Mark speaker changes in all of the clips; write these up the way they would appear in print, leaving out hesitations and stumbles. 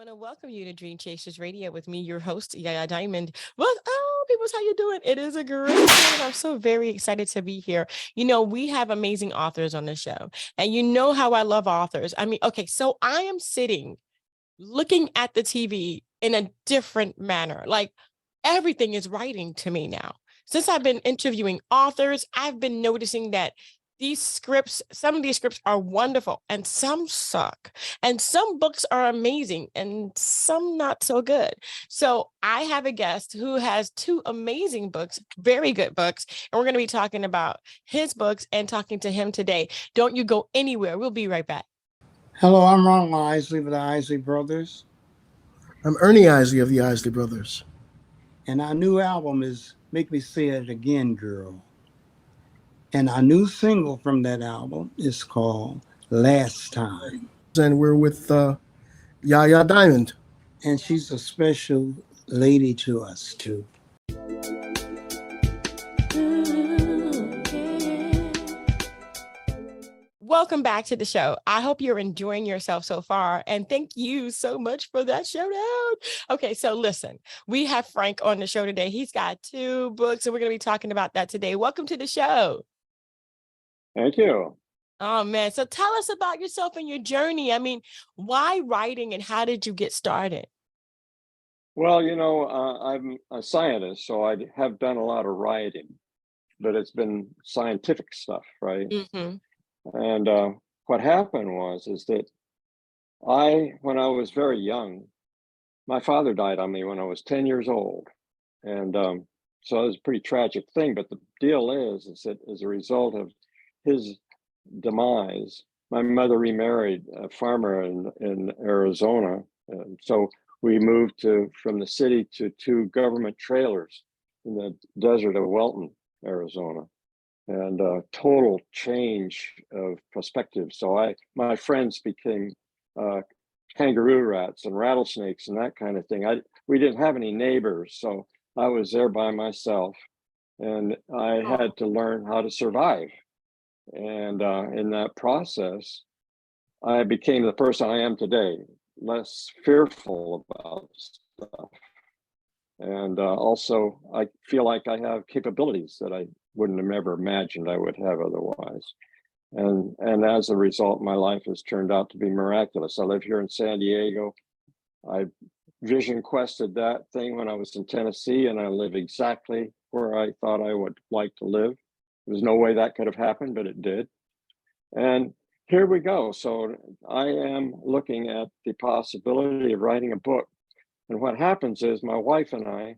Speaker 1: want to welcome you to Dream Chasers Radio with me, your host, Yaya Diamond. Well, oh, people, how you doing? It is a great day, and I'm so very excited to be here. We have amazing authors on the show, and you know how I love authors. I mean, okay, so I am sitting looking at the TV in a different manner. Like everything is writing to me now. Since I've been interviewing authors, I've been noticing that some of these scripts are wonderful and some suck. And some books are amazing and some not so good. So I have a guest who has two amazing books, very good books. And we're going to be talking about his books and talking to him today. Don't you go anywhere. We'll be right back.
Speaker 2: Hello, I'm Ron Isley of the Isley Brothers.
Speaker 3: I'm Ernie Isley of the Isley Brothers.
Speaker 2: And our new album is Make Me Say It Again, Girl. And our new single from that album is called Last Time.
Speaker 3: And we're with Yaya Diamond.
Speaker 2: And she's a special lady to us, too.
Speaker 1: Welcome back to the show. I hope you're enjoying yourself so far. And thank you so much for that shout out. Okay, so listen, we have Frank on the show today. He's got two books, and we're going to be talking about that today. Welcome to the show.
Speaker 4: Thank you.
Speaker 1: Oh, man. So tell us about yourself and your journey. I mean, why writing and how did you get started?
Speaker 4: Well, I'm a scientist, so I have done a lot of writing, but it's been scientific stuff, right?
Speaker 1: Mm-hmm.
Speaker 4: And what happened is that when I was very young, my father died on me when I was 10 years old. And so it was a pretty tragic thing. But the deal is that as a result of his demise, my mother remarried a farmer in Arizona. And so we moved from the city to two government trailers in the desert of Welton, Arizona. And a total change of perspective. So my friends became kangaroo rats and rattlesnakes and that kind of thing. We didn't have any neighbors, so I was there by myself, and I had to learn how to survive. And in that process, I became the person I am today, less fearful about stuff. And also, I feel like I have capabilities that I wouldn't have ever imagined I would have otherwise. And as a result, my life has turned out to be miraculous. I live here in San Diego. I vision quested that thing when I was in Tennessee, and I live exactly where I thought I would like to live. There's no way that could have happened, but it did. And here we go. So I am looking at the possibility of writing a book. And what happens is my wife and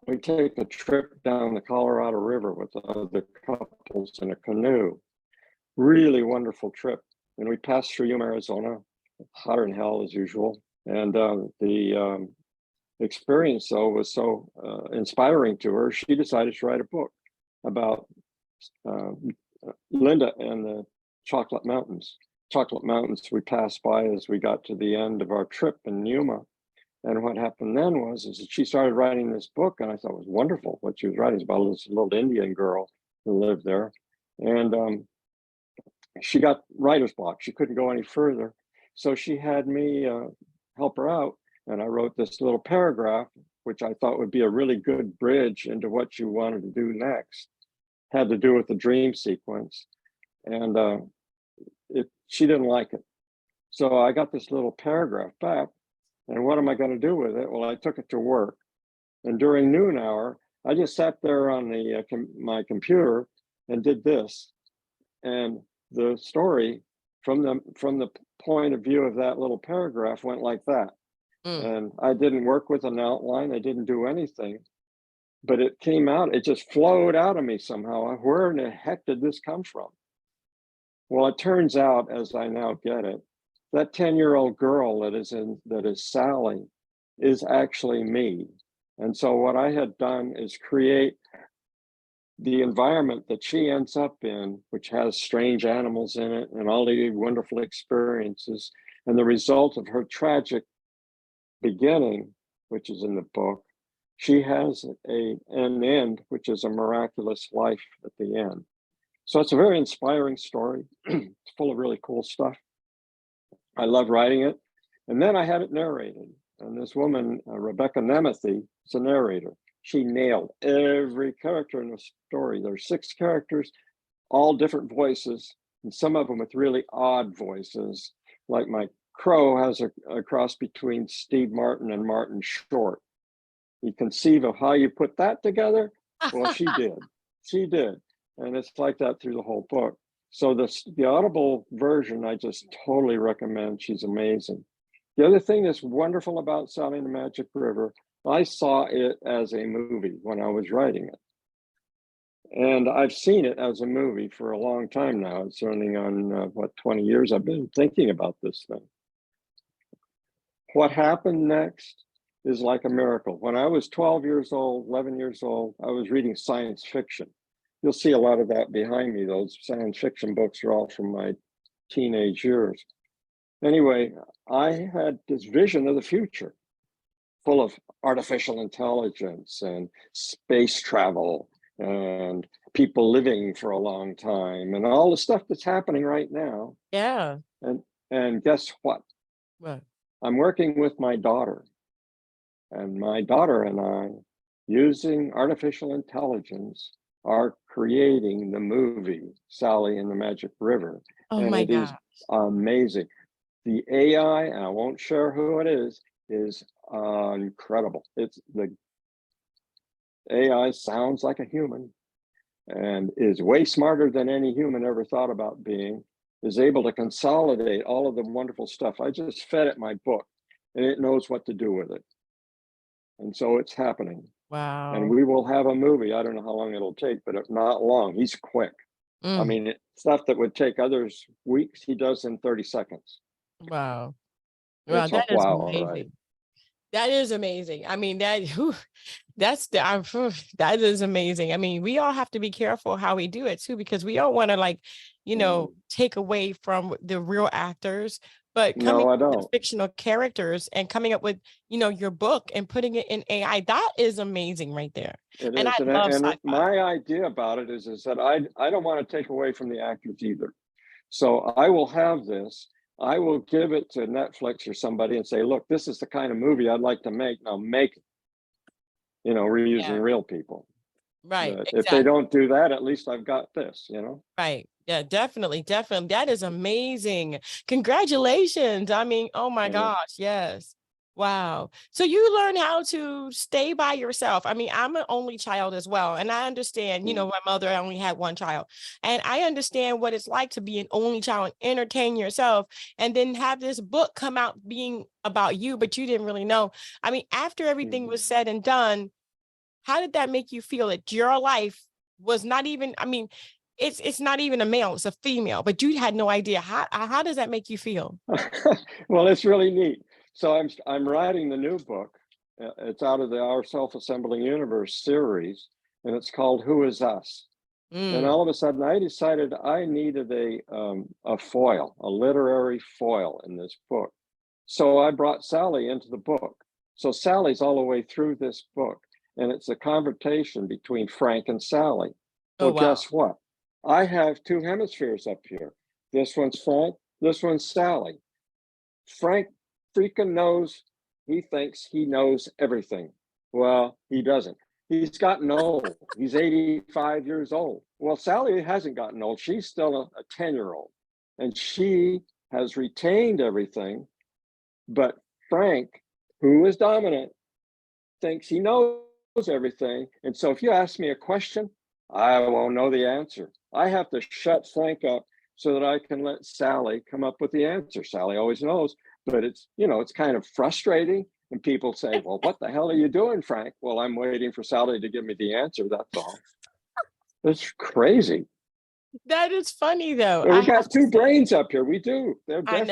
Speaker 4: we take a trip down the Colorado River with other couples in a canoe. Really wonderful trip. And we passed through Yuma, Arizona, hotter than hell as usual. And the experience, though, was so inspiring to her. She decided to write a book about Linda and the Chocolate Mountains. Chocolate Mountains we passed by as we got to the end of our trip in Yuma. And what happened then is that she started writing this book, and I thought it was wonderful what she was writing. It's about this little Indian girl who lived there. And she got writer's block. She couldn't go any further. So she had me help her out. And I wrote this little paragraph, which I thought would be a really good bridge into what she wanted to do next. Had to do with the dream sequence. And she didn't like it. So I got this little paragraph back. And what am I going to do with it? Well, I took it to work. And during noon hour, I just sat there on my computer and did this. And the story from the point of view of that little paragraph went like that. And I didn't work with an outline. I didn't do anything. But it came out. It just flowed out of me somehow. Where in the heck did this come from? Well, it turns out, as I now get it, that 10-year-old girl that is Sally is actually me. And so what I had done is create the environment that she ends up in, which has strange animals in it and all the wonderful experiences. And the result of her tragic beginning, which is in the book, she has an end, which is a miraculous life at the end. So it's a very inspiring story. It's full of really cool stuff. I love writing it. And then I had it narrated. And this woman, Rebecca Nemethy, is a narrator. She nailed every character in the story. There's 6 characters, all different voices, and some of them with really odd voices. Like my crow has a cross between Steve Martin and Martin Short. You conceive of how you put that together? Well, she did. She did. And it's like that through the whole book. So the Audible version, I just totally recommend. She's amazing. The other thing that's wonderful about Sally and the Magic River, I saw it as a movie when I was writing it. And I've seen it as a movie for a long time now. It's running on, 20 years I've been thinking about this thing. What happened next is like a miracle. When I was 12 years old, 11 years old, I was reading science fiction. You'll see a lot of that behind me. Those science fiction books are all from my teenage years. Anyway, I had this vision of the future full of artificial intelligence and space travel and people living for a long time and all the stuff that's happening right now.
Speaker 1: Yeah.
Speaker 4: And guess what?
Speaker 1: What?
Speaker 4: I'm working with my daughter, and my daughter and I, using artificial intelligence, are creating the movie Sally and the Magic River.
Speaker 1: Oh
Speaker 4: and
Speaker 1: my
Speaker 4: it is
Speaker 1: gosh.
Speaker 4: amazing. The AI, and I won't share who it is incredible. It's the AI sounds like a human and is way smarter than any human ever thought about being, is able to consolidate all of the wonderful stuff. I just fed it my book and it knows what to do with it. And so it's happening.
Speaker 1: Wow.
Speaker 4: And we will have a movie. I don't know how long it'll take, but if not long, he's quick. I mean, stuff that would take others weeks, he does in 30 seconds.
Speaker 1: Wow. Wow,
Speaker 4: It's a
Speaker 1: that is
Speaker 4: wow,
Speaker 1: amazing.
Speaker 4: right?
Speaker 1: That is amazing. I mean, that that is amazing. I mean, we all have to be careful how we do it too, because we don't want to, like, take away from the real actors, but coming
Speaker 4: No, I
Speaker 1: up with
Speaker 4: don't.
Speaker 1: fictional characters and coming up with, your book and putting it in AI, that is amazing right there.
Speaker 4: It
Speaker 1: And I
Speaker 4: is.
Speaker 1: love
Speaker 4: And
Speaker 1: sci-fi.
Speaker 4: my idea about it is that I don't want to take away from the actors either. So I will have this. I will give it to Netflix or somebody and say, look, this is the kind of movie I'd like to make. Now make it. We're using real people.
Speaker 1: Right.
Speaker 4: But
Speaker 1: Exactly.
Speaker 4: if they don't do that, at least I've got this,
Speaker 1: Right. Yeah, definitely. Definitely. That is amazing. Congratulations. I mean, oh my gosh. Yes. Wow. So you learn how to stay by yourself. I mean, I'm an only child as well. And I understand, my mother only had one child. And I understand what it's like to be an only child and entertain yourself and then have this book come out being about you, but you didn't really know. I mean, after everything was said and done, how did that make you feel that your life was not even, I mean, it's not even a male, it's a female, but you had no idea. How does that make you feel?
Speaker 4: Well, it's really neat. So I'm writing the new book. It's out of the Our Self-Assembling Universe series, and it's called Who Is Us? And all of a sudden I decided I needed a foil, a literary foil in this book. So I brought Sally into the book. So Sally's all the way through this book, and it's a conversation between Frank and Sally.
Speaker 1: Oh,
Speaker 4: Well,
Speaker 1: wow.
Speaker 4: guess what? I have 2 hemispheres up here. This one's Frank, this one's Sally. Frank freaking knows, he thinks he knows everything. Well, he doesn't. He's gotten old. He's 85 years old. Well, Sally hasn't gotten old. She's still a 10-year-old, and she has retained everything. But Frank, who is dominant, thinks he knows everything. And so if you ask me a question, I won't know the answer. I have to shut Frank up so that I can let Sally come up with the answer. Sally always knows, but it's kind of frustrating. And people say, well, what the hell are you doing, Frank? Well, I'm waiting for Sally to give me the answer. That's all. It's crazy.
Speaker 1: That is funny though.
Speaker 4: We got 2 brains up here. We do. They're different.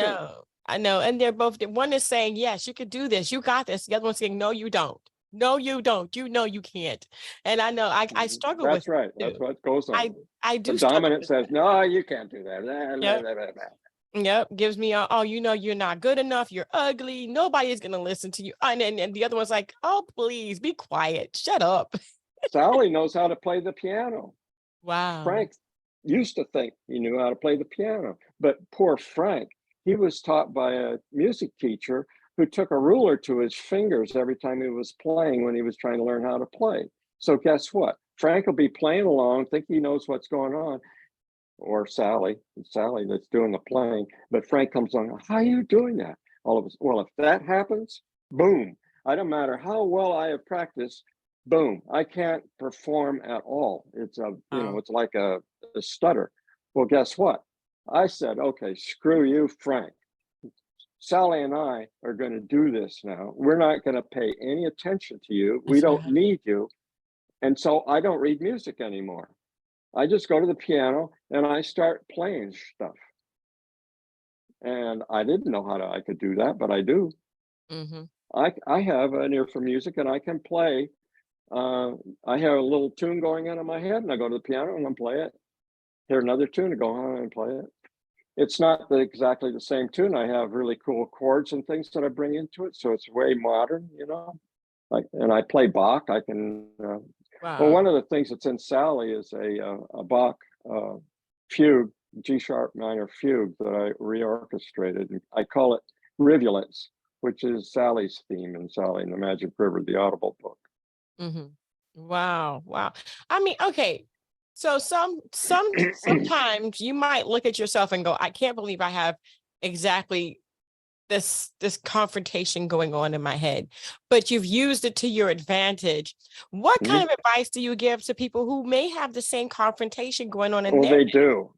Speaker 1: I know. And they're both, one is saying, yes, you could do this. You got this. The other one's saying, no, you don't. No, you don't. You can't. And I know I struggle with
Speaker 4: That's right. That's what goes on.
Speaker 1: I do.
Speaker 4: The dominant says, no, you can't do that.
Speaker 1: Yep. Yep. Gives me you're not good enough. You're ugly. Nobody is going to listen to you. And the other one's like, oh, please be quiet. Shut up.
Speaker 4: Sally knows how to play the piano.
Speaker 1: Wow.
Speaker 4: Frank used to think he knew how to play the piano, but poor Frank, he was taught by a music teacher who took a ruler to his fingers every time he was playing when he was trying to learn how to play. So guess what? Frank will be playing along, think he knows what's going on, or Sally, it's Sally that's doing the playing, but Frank comes on, how are you doing that? All of us, well, if that happens, boom, I don't matter how well I have practiced, boom, I can't perform at all. It's it's like a stutter. Well, guess what? I said, okay, screw you, Frank. Sally and I are going to do this now. We're not going to pay any attention to you. We don't need you. And so I don't read music anymore. I just go to the piano and I start playing stuff. And I didn't know I could do that, but I do.
Speaker 1: Mm-hmm.
Speaker 4: I have an ear for music and I can play. I have a little tune going on in my head and I go to the piano and I play it. Hear another tune and go on and play it. It's not exactly the same tune. I have really cool chords and things that I bring into it. So it's way modern, and I play Bach. I can, well, one of the things that's in Sally is a Bach fugue, G-sharp minor fugue that I reorchestrated. And I call it Rivulets, which is Sally's theme in Sally and the Magic River, the AWTbook.
Speaker 1: Mm-hmm. Wow. I mean, okay. So sometimes you might look at yourself and go, I can't believe I have exactly this confrontation going on in my head, but you've used it to your advantage. What kind of advice do you give to people who may have the same confrontation going on in their
Speaker 4: they do.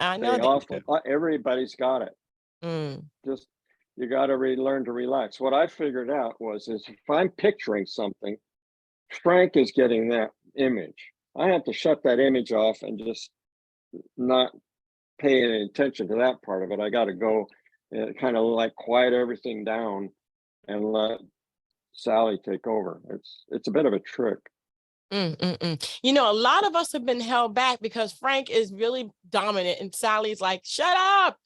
Speaker 1: I know
Speaker 4: everybody's got it. Just you got to learn to relax. What I figured out is if I'm picturing something, Frank is getting that image. I have to shut that image off and just not pay any attention to that part of it. I got to go kind of like quiet everything down and let Sally take over. It's a bit of a trick.
Speaker 1: A lot of us have been held back because Frank is really dominant and Sally's like, shut up,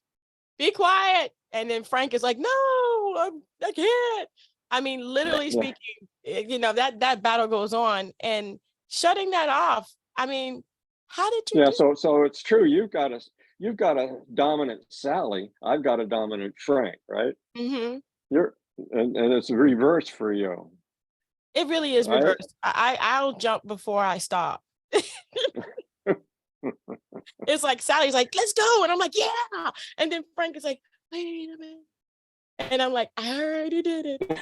Speaker 1: be quiet. And then Frank is like, no, I can't. I mean, literally speaking, that battle goes on and shutting that off. I mean, how did you do
Speaker 4: so it's true. You've got a dominant Sally. I've got a dominant Frank, right?
Speaker 1: Mm-hmm.
Speaker 4: And it's reverse for you.
Speaker 1: It really is reversed. I'll jump before I stop. It's like Sally's like, let's go. And I'm like, yeah. And then Frank is like, wait a minute. And I'm like, I already did it.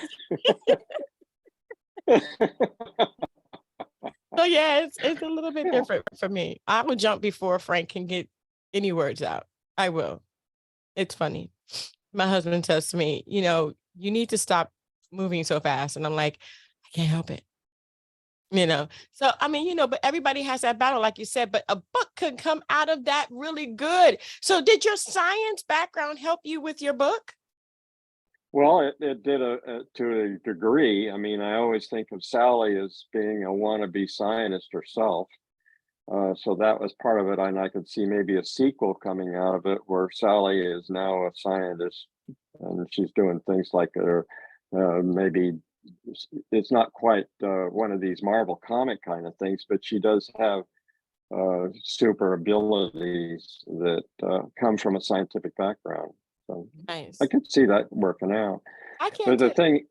Speaker 1: So yeah, it's a little bit different for me. I will jump before Frank can get any words out. I will. It's funny. My husband says to me, you need to stop moving so fast. And I'm like, I can't help it. So, I mean, but everybody has that battle, like you said, but a book could come out of that really good. So did your science background help you with your book?
Speaker 4: Well, it did to a degree. I mean, I always think of Sally as being a wannabe scientist herself. So that was part of it. And I could see maybe a sequel coming out of it where Sally is now a scientist and she's doing things like maybe it's not quite one of these Marvel comic kind of things, but she does have super abilities that come from a scientific background. So
Speaker 1: nice.
Speaker 4: I could see that working out. But the thing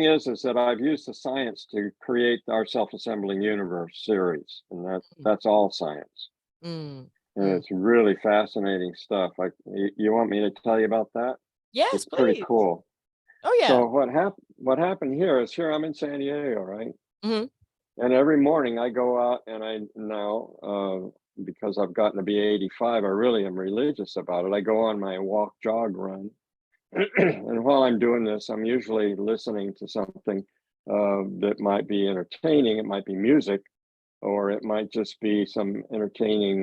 Speaker 4: is that I've used the science to create our self-assembling universe series, and that's all science. And it's really fascinating stuff. You want me to tell you about that?
Speaker 1: Yes,
Speaker 4: it's
Speaker 1: please.
Speaker 4: Pretty cool.
Speaker 1: Oh yeah.
Speaker 4: So what happened here I'm in San Diego, right? Mm-hmm. And every morning I go out and I now because I've gotten to be 85, I really am religious about it. I go on my walk, jog, run. And while I'm doing this, I'm usually listening to something that might be entertaining. It might be music, or it might just be some entertaining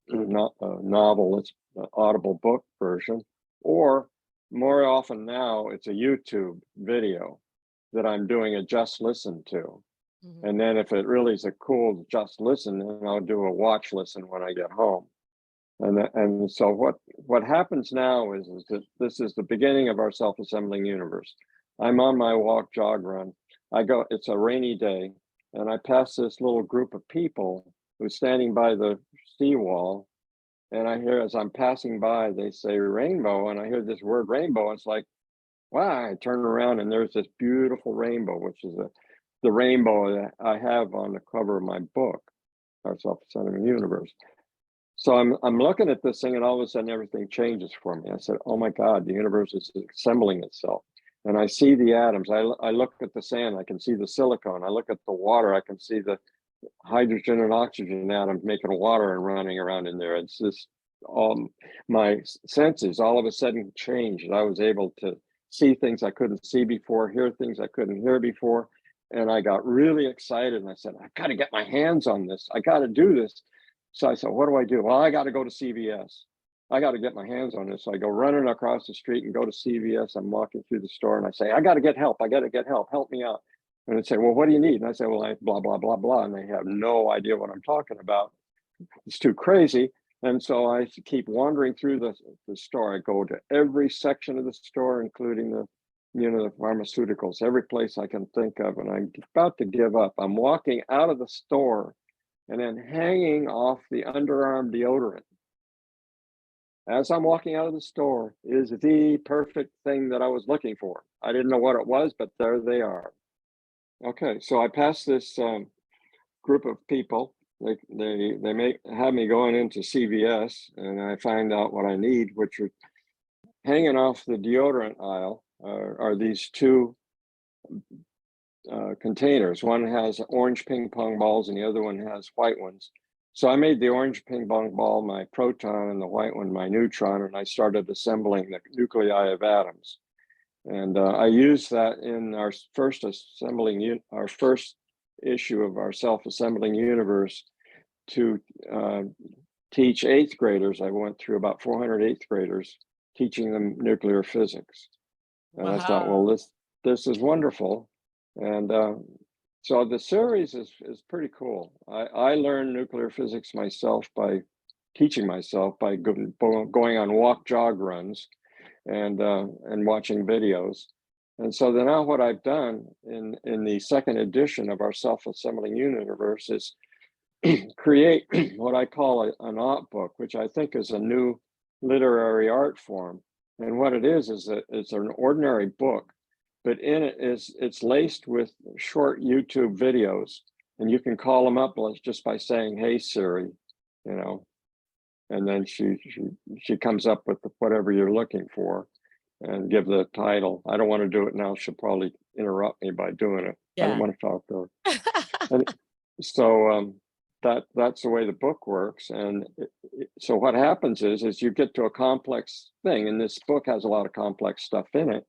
Speaker 4: novel. It's an Audible book version, or more often now it's a YouTube video that I'm doing a just listen to. Mm-hmm. And then if it really is a cool just listen, then I'll do a watch listen when I get home. And so what happens now is that this is the beginning of our self-assembling universe. I'm on my walk, jog, run. It's a rainy day, and I pass this little group of people who's standing by the seawall, And I hear, as I'm passing by, they say rainbow, and I hear this word rainbow. And it's like, wow, I turn around and there's this beautiful rainbow, which is the rainbow that I have on the cover of my book, Our Self-Assembling Universe. So I'm looking at this thing, and all of a sudden everything changes for me. I said, oh my God, the universe is assembling itself. And I see the atoms. I look at the sand, I can see the silicon. I look at the water, I can see the hydrogen and oxygen atoms making water and running around in there. It's just my senses all of a sudden changed. I was able to see things I couldn't see before, hear things I couldn't hear before. And I got really excited, and I said, I got to get my hands on this. I got to do this. So I said, what do I do? Well, I got to go to CVS. I got to get my hands on this. So I go running across the street and go to CVS. I'm walking through the store and I say, I got to get help. I got to get help. Help me out. And they say, well, what do you need? And I say, well, I blah, blah, blah, blah. And they have no idea what I'm talking about. It's too crazy. And so I keep wandering through the store. I go to every section of the store, including the pharmaceuticals, every place I can think of. And I'm about to give up. I'm walking out of the store, and then hanging off the underarm deodorant as I'm walking out of the store is the perfect thing that I was looking for. I didn't know what it was, but there they are. Okay, so I passed this group of people. They have me going into CVS, and I find out what I need, which are hanging off the deodorant aisle are these two containers. One has orange ping pong balls and the other one has white ones. So I made the orange ping pong ball my proton and the white one my neutron, and I started assembling the nuclei of atoms. And I used that in our first issue of our self-assembling universe to teach 8th graders. I went through about 400 8th graders, teaching them nuclear physics. And I thought, well, this is wonderful. And so the series is pretty cool. I learned nuclear physics myself by teaching myself, by going on walk, jog runs and watching videos. And so then now what I've done in the second edition of our self-assembling universe is create what I call an AWTbook, which I think is a new literary art form. And what it is that it's an ordinary book, but in it it's laced with short YouTube videos, and you can call them up just by saying, "Hey Siri," and then she comes up with whatever you're looking for, and give the title. I don't want to do it now. She'll probably interrupt me by doing it. Yeah. I don't want to talk to her. And so that's the way the book works. And so what happens is you get to a complex thing, and this book has a lot of complex stuff in it.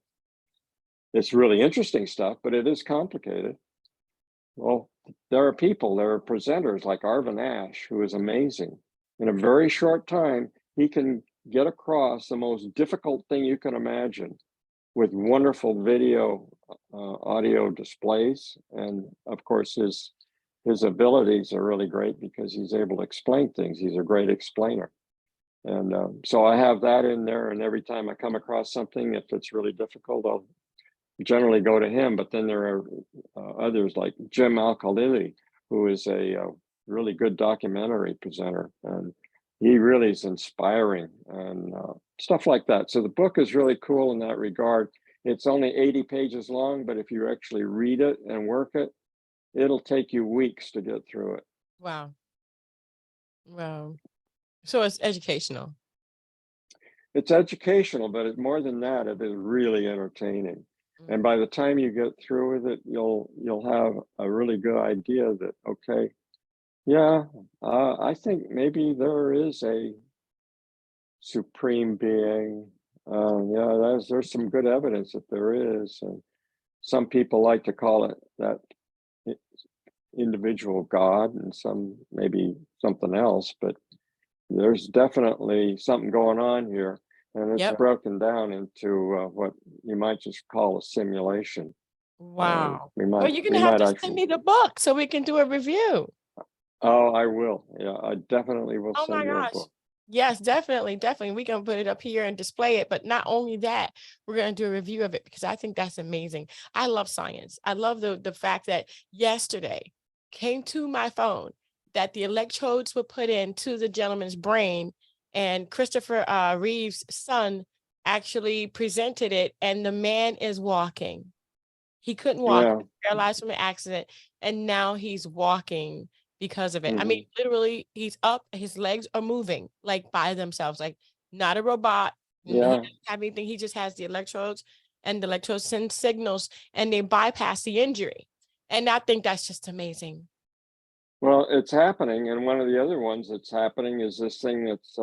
Speaker 4: It's really interesting stuff, but it is complicated. Well, there are presenters like Arvin Ash, who is amazing. In a very short time, he can get across the most difficult thing you can imagine with wonderful video, audio displays. And of course, his abilities are really great because he's able to explain things. He's a great explainer. And so I have that in there. And every time I come across something, if it's really difficult, I'll generally go to him. But then there are others like Jim Al-Khalili, who is a really good documentary presenter. And he really is inspiring and stuff like that. So the book is really cool in that regard. It's only 80 pages long, but if you actually read it and work it, it'll take you weeks to get through it.
Speaker 1: Wow. Wow. So it's educational. It's educational, but more than that, it is really entertaining. And by the time you get through with it, you'll have a really good idea that, okay, yeah, I think maybe there is a supreme being. Yeah, there's some good evidence that there is. And some people like to call it that individual God, and some maybe something else, but there's definitely something going on here. And it's broken down into what you might just call a simulation. Wow. Well, you're going to have to send me the book so we can do a review.
Speaker 4: Oh, I will. Yeah, I definitely will send you a book.
Speaker 1: Yes, definitely. We can put it up here and display it. But not only that, we're going to do a review of it because I think that's amazing. I love science. I love the fact that yesterday came to my phone that the electrodes were put into the gentleman's brain and Christopher Reeve's son actually presented it, and the man is walking. He couldn't walk,
Speaker 4: Yeah.
Speaker 1: paralyzed from an accident, and now he's walking because of it. I mean,
Speaker 4: Mhm.
Speaker 1: literally, he's up, his legs are moving like by themselves, like not a robot. He
Speaker 4: Yeah.
Speaker 1: doesn't have anything. He just has the electrodes, and the electrodes send signals, and they bypass the injury. And I think that's just amazing.
Speaker 4: Well, it's happening, and one of the other ones that's happening is this thing that's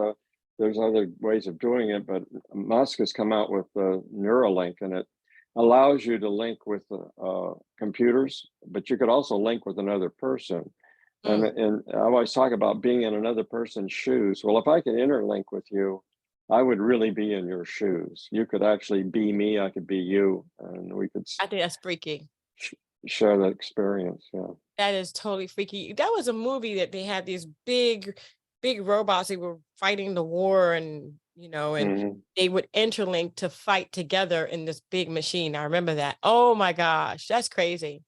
Speaker 4: there's other ways of doing it, but Musk has come out with the Neuralink, and it allows you to link with computers, but you could also link with another person.
Speaker 1: Mm.
Speaker 4: And I always talk about being in another person's shoes. Well, if I could interlink with you, I would really be in your shoes. You could actually be me, I could be you, and we could
Speaker 1: I think that's freaky.
Speaker 4: share that experience. Yeah.
Speaker 1: That is totally freaky. That was a movie that they had these big, big robots. They were fighting the war, and and
Speaker 4: Mhm.
Speaker 1: they would interlink to fight together in this big machine. I remember that. Oh my gosh, that's crazy.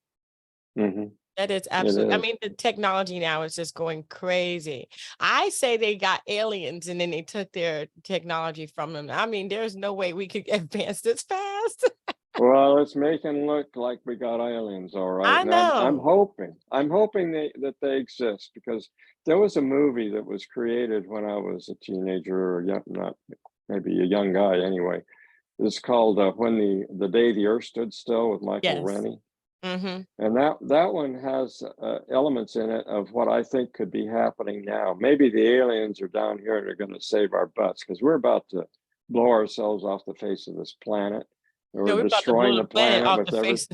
Speaker 4: Mhm.
Speaker 1: That is
Speaker 4: It
Speaker 1: absolutely. I
Speaker 4: is.
Speaker 1: mean, the technology now is just going crazy. I say they got aliens and then they took their technology from them. I mean, there's no way we could advance this fast.
Speaker 4: Well, it's making look like we got aliens, all right.
Speaker 1: I
Speaker 4: And I'm
Speaker 1: know.
Speaker 4: hoping that they exist, because there was a movie that was created when I was a teenager, or young, not maybe a young guy anyway. It's called When the Day the Earth Stood Still, with Michael
Speaker 1: Yes.
Speaker 4: Rennie.
Speaker 1: Mm-hmm.
Speaker 4: And that one has elements in it of what I think could be happening now. Maybe the aliens are down here and they're going to save our butts, because we're about to blow ourselves off the face of this planet. And
Speaker 1: No,
Speaker 4: we're
Speaker 1: we're about to blow
Speaker 4: destroying
Speaker 1: the
Speaker 4: the
Speaker 1: planet
Speaker 4: planet
Speaker 1: off
Speaker 4: with
Speaker 1: the
Speaker 4: every.
Speaker 1: face.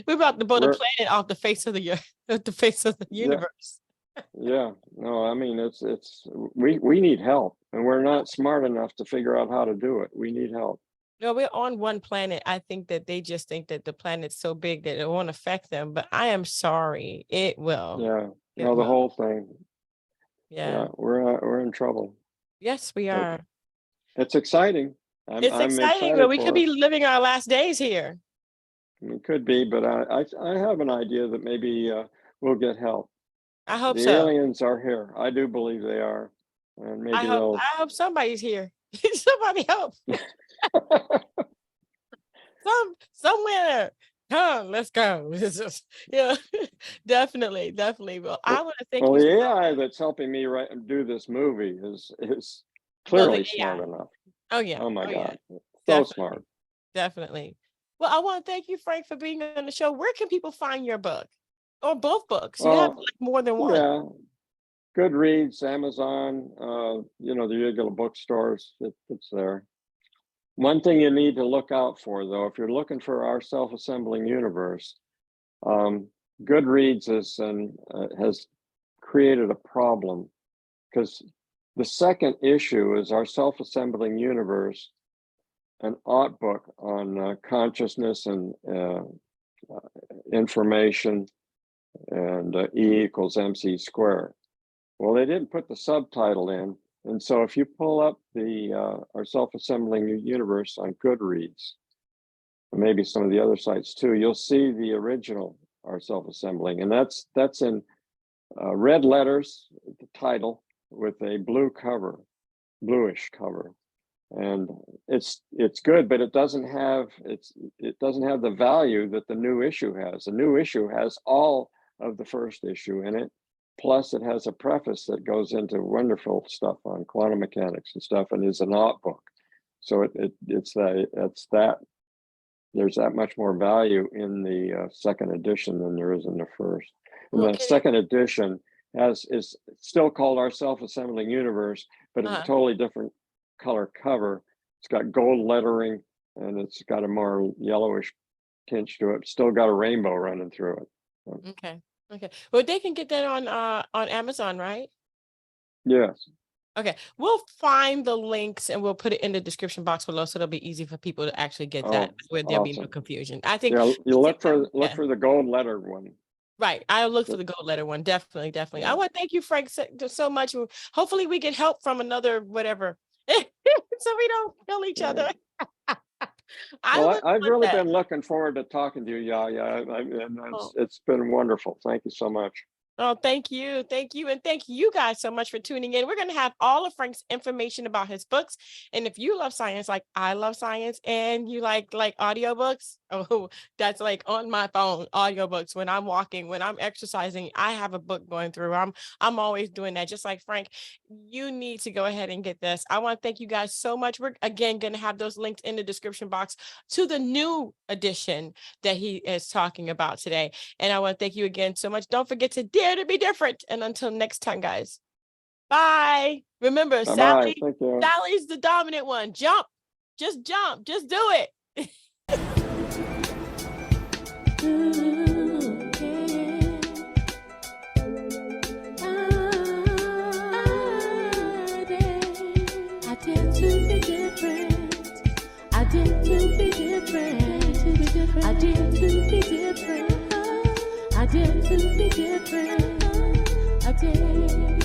Speaker 1: We're about to blow the
Speaker 4: We're
Speaker 1: planet off the face of the earth, the face of the
Speaker 4: yeah
Speaker 1: universe.
Speaker 4: yeah no. I mean, it's we need help, and we're not smart enough to figure out how to do it. We need help.
Speaker 1: No, we're on one planet. I think that they just think that the planet's so big that it won't affect them. But I am sorry, it will.
Speaker 4: Yeah.
Speaker 1: It
Speaker 4: No, the
Speaker 1: will.
Speaker 4: whole thing.
Speaker 1: Yeah.
Speaker 4: Yeah, we're in trouble,
Speaker 1: Yes, we
Speaker 4: but
Speaker 1: are.
Speaker 4: it's exciting.
Speaker 1: It's
Speaker 4: I'm
Speaker 1: exciting, but
Speaker 4: excited
Speaker 1: we could
Speaker 4: for
Speaker 1: be
Speaker 4: it.
Speaker 1: living our last days here.
Speaker 4: It could be, but I have an idea that maybe we'll get help.
Speaker 1: I hope
Speaker 4: The
Speaker 1: so.
Speaker 4: aliens are here. I do believe they are, and maybe they'll.
Speaker 1: I hope somebody's here. Somebody help. Somewhere. Come, let's go. It's just, yeah, definitely, definitely. Well, I
Speaker 4: Well,
Speaker 1: want to thank
Speaker 4: well,
Speaker 1: you so
Speaker 4: the AI
Speaker 1: much.
Speaker 4: that's helping me do this movie is
Speaker 1: Well, the
Speaker 4: clearly smart
Speaker 1: AI.
Speaker 4: enough.
Speaker 1: Oh yeah.
Speaker 4: Oh my
Speaker 1: Oh yeah.
Speaker 4: God, so
Speaker 1: Definitely.
Speaker 4: smart.
Speaker 1: Definitely. Well, I want to thank you, Frank, for being on the show. Where can people find your book or both books? You have
Speaker 4: Well,
Speaker 1: like more than one.
Speaker 4: yeah, Goodreads, Amazon, the regular bookstores. It's there. One thing you need to look out for, though, if you're looking for our self-assembling universe, um, Goodreads has created a problem, because the second issue is our self-assembling universe, an AWTbook on consciousness and information, and E equals MC squared. Well, they didn't put the subtitle in, and so if you pull up the our self-assembling universe on Goodreads, and maybe some of the other sites too, you'll see the original our self-assembling, and that's in red letters, the title, with a bluish cover, and it's good, but it doesn't have the value that the new issue has. The new issue has all of the first issue in it, plus it has a preface that goes into wonderful stuff on quantum mechanics and stuff, and is an AWTbook. So there's that much more value in the second edition than there is in the first. And
Speaker 1: Well,
Speaker 4: the second edition is still called Our Self-Assembling Universe, but it's a
Speaker 1: uh,
Speaker 4: totally different color cover. It's got gold lettering, and it's got a more yellowish tinge to it. It's still got a rainbow running through it. So,
Speaker 1: okay. Okay. Well, they can get that on Amazon, right?
Speaker 4: yes.
Speaker 1: Okay. We'll find the links and we'll put it in the description box below so it'll be easy for people to actually get that
Speaker 4: Oh,
Speaker 1: where there'll be no
Speaker 4: awesome.
Speaker 1: confusion. I think
Speaker 4: Yeah, you look
Speaker 1: yeah.
Speaker 4: for the gold lettered one.
Speaker 1: Right. I'll look for the gold letter one. Definitely, definitely. I
Speaker 4: Yeah.
Speaker 1: want to thank you, Frank, so much. Hopefully we get help from another whatever. So we don't kill each
Speaker 4: Yeah.
Speaker 1: other. I
Speaker 4: Well,
Speaker 1: would
Speaker 4: I've
Speaker 1: want
Speaker 4: really
Speaker 1: that.
Speaker 4: been looking forward to talking to you, Yaya, and
Speaker 1: Oh,
Speaker 4: it's been wonderful. Thank you so much.
Speaker 1: Oh, thank you. Thank you. And thank you guys so much for tuning in. We're going to have all of Frank's information about his books. And if you love science, like I love science, and you like audiobooks, oh, that's like on my phone, audiobooks. When I'm walking, when I'm exercising, I have a book going through. I'm always doing that. Just like Frank, you need to go ahead and get this. I want to thank you guys so much. We're again going to have those links in the description box to the new edition that he is talking about today. And I want to thank you again so much. Don't forget to dare to be different. And until next time, guys, bye. Remember,
Speaker 4: Bye-bye. Thank you.
Speaker 1: Sally's the dominant one. Jump, just do it.
Speaker 5: I dare to be different. I dare to be different. I dare to be different. I dare to be different. I dare.